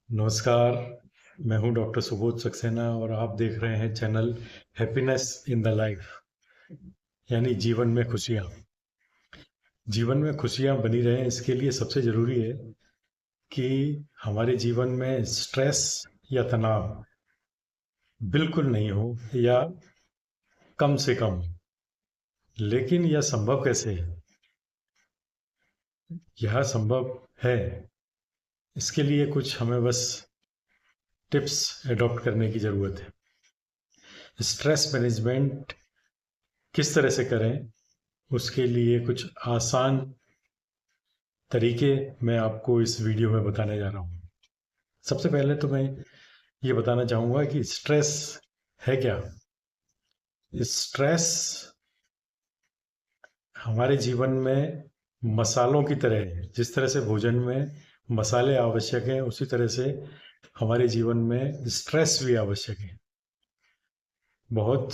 नमस्कार। मैं हूं डॉक्टर सुबोध सक्सेना और आप देख रहे हैं channel happiness in the life, यानी जीवन में खुशियां। जीवन में खुशियां बनी रहें, इसके लिए सबसे ज़रूरी है कि हमारे जीवन में स्ट्रेस या तनाव बिल्कुल नहीं हो, या कम से कम। लेकिन यह संभव कैसे है? यह संभव है, इसके लिए कुछ हमें बस टिप्स एडॉप्ट करने की ज़रूरत है। स्ट्रेस मैनेजमेंट किस तरह से करें, उसके लिए कुछ आसान तरीके मैं आपको इस वीडियो में बताने जा रहा हूँ। सबसे पहले तो मैं ये बताना चाहूँगा कि स्ट्रेस है क्या। स्ट्रेस हमारे जीवन में मसालों की तरह है। जिस तरह से भोजन में मसाले आवश्यक हैं, उसी तरह से हमारे जीवन में स्ट्रेस भी आवश्यक है। बहुत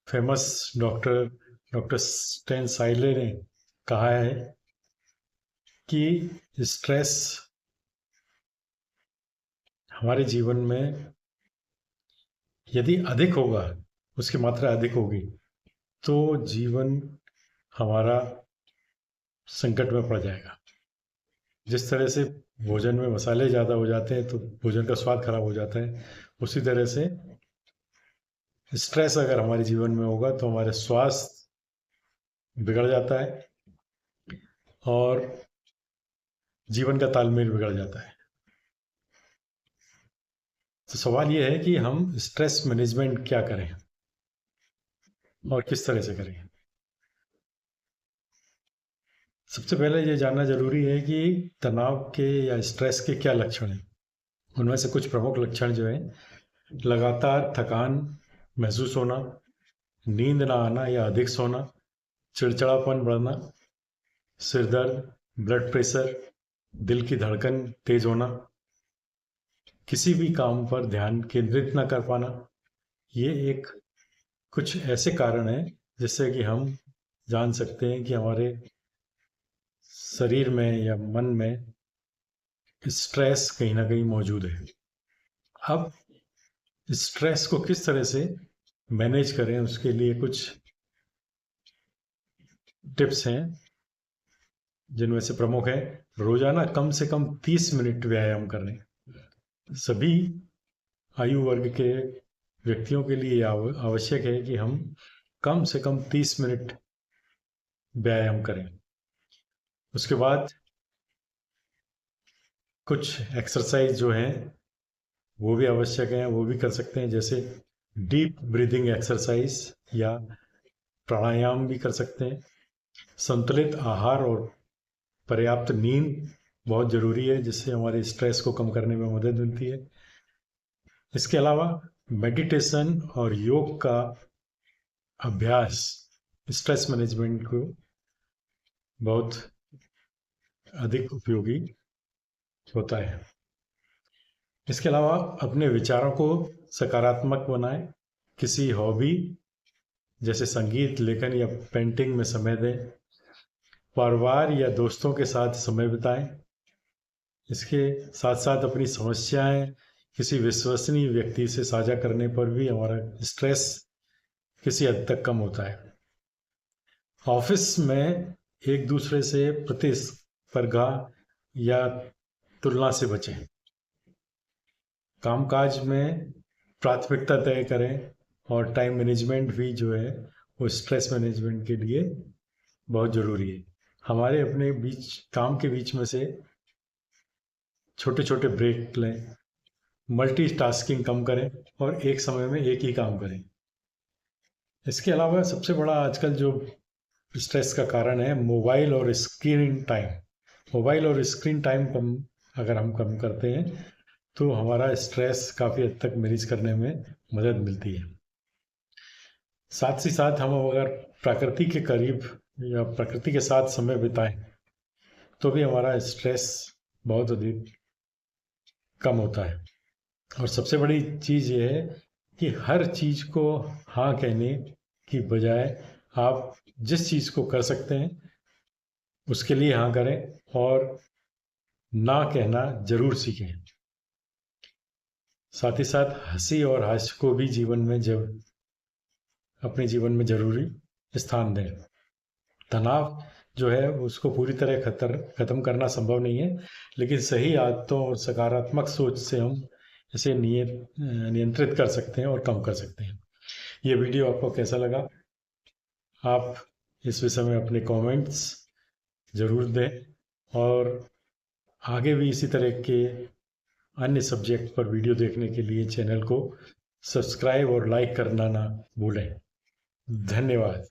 फेमस डॉक्टर डॉक्टर स्टेन साइले ने कहा है कि स्ट्रेस हमारे जीवन में यदि अधिक होगा, उसकी मात्रा अधिक होगी, तो जीवन हमारा संकट में पड़ जाएगा। जिस तरह से भोजन में मसाले ज़्यादा हो जाते हैं तो भोजन का स्वाद खराब हो जाता है, उसी तरह से स्ट्रेस अगर हमारे जीवन में होगा तो हमारे स्वास्थ्य बिगड़ जाता है और जीवन का तालमेल बिगड़ जाता है। तो सवाल ये है कि हम स्ट्रेस मैनेजमेंट क्या करें और किस तरह से करें। सबसे पहले ये जानना जरूरी है कि तनाव के या स्ट्रेस के क्या लक्षण हैं। उनमें से कुछ प्रमुख लक्षण जो हैं: लगातार थकान महसूस होना, नींद ना आना या अधिक सोना, चिड़चिड़ापन बढ़ना, सिर दर्द, ब्लड प्रेशर, दिल की धड़कन तेज होना, किसी भी काम पर ध्यान केंद्रित न कर पाना। ये एक कुछ ऐसे कारण हैं जिससे कि हम जान सकते हैं कि हमारे शरीर में या मन में स्ट्रेस कहीं ना कहीं मौजूद है। अब स्ट्रेस को किस तरह से मैनेज करें, उसके लिए कुछ टिप्स हैं जिनमें से प्रमुख है: रोजाना कम से कम 30 मिनट व्यायाम करें। सभी आयु वर्ग के व्यक्तियों के लिए आवश्यक है कि हम कम से कम 30 मिनट व्यायाम करें। उसके बाद कुछ एक्सरसाइज जो हैं वो भी आवश्यक हैं, वो भी कर सकते हैं, जैसे डीप ब्रीदिंग एक्सरसाइज या प्राणायाम भी कर सकते हैं। संतुलित आहार और पर्याप्त नींद बहुत ज़रूरी है, जिससे हमारे स्ट्रेस को कम करने में मदद मिलती है। इसके अलावा मेडिटेशन और योग का अभ्यास स्ट्रेस मैनेजमेंट को बहुत अधिक उपयोगी होता है। इसके अलावा अपने विचारों को सकारात्मक बनाएं। किसी हॉबी जैसे संगीत, लेखन या पेंटिंग में समय दें। परिवार या दोस्तों के साथ समय बिताएं। इसके साथ साथ अपनी समस्याएं किसी विश्वसनीय व्यक्ति से साझा करने पर भी हमारा स्ट्रेस किसी हद तक कम होता है। ऑफिस में एक दूसरे से प्रतिस्पर्धा या तुलना से बचें। कामकाज में प्राथमिकता तय करें और टाइम मैनेजमेंट भी जो है वो स्ट्रेस मैनेजमेंट के लिए बहुत ज़रूरी है। हमारे अपने बीच काम के बीच में से छोटे छोटे ब्रेक लें, मल्टीटास्किंग कम करें और एक समय में एक ही काम करें। इसके अलावा सबसे बड़ा आजकल जो स्ट्रेस का कारण है, मोबाइल और स्क्रीन टाइम। मोबाइल और स्क्रीन टाइम कम अगर हम कम करते हैं तो हमारा स्ट्रेस काफ़ी हद तक मैनेज करने में मदद मिलती है। साथ ही साथ हम अगर प्रकृति के करीब या प्रकृति के साथ समय बिताएं तो भी हमारा स्ट्रेस बहुत अधिक कम होता है। और सबसे बड़ी चीज़ ये है कि हर चीज़ को हाँ कहने की बजाय आप जिस चीज़ को कर सकते हैं उसके लिए हाँ करें और ना कहना ज़रूर सीखें। साथ ही साथ हंसी और हास्य को भी अपने जीवन में जरूरी स्थान दें। तनाव जो है उसको पूरी तरह खत्म करना संभव नहीं है, लेकिन सही आदतों और सकारात्मक सोच से हम इसे नियंत्रित कर सकते हैं और कम कर सकते हैं। ये वीडियो आपको कैसा लगा? आप इस विषय में अपने कमेंट्स ज़रूर दें और आगे भी इसी तरह के अन्य सब्जेक्ट पर वीडियो देखने के लिए चैनल को सब्सक्राइब और लाइक करना ना भूलें। धन्यवाद।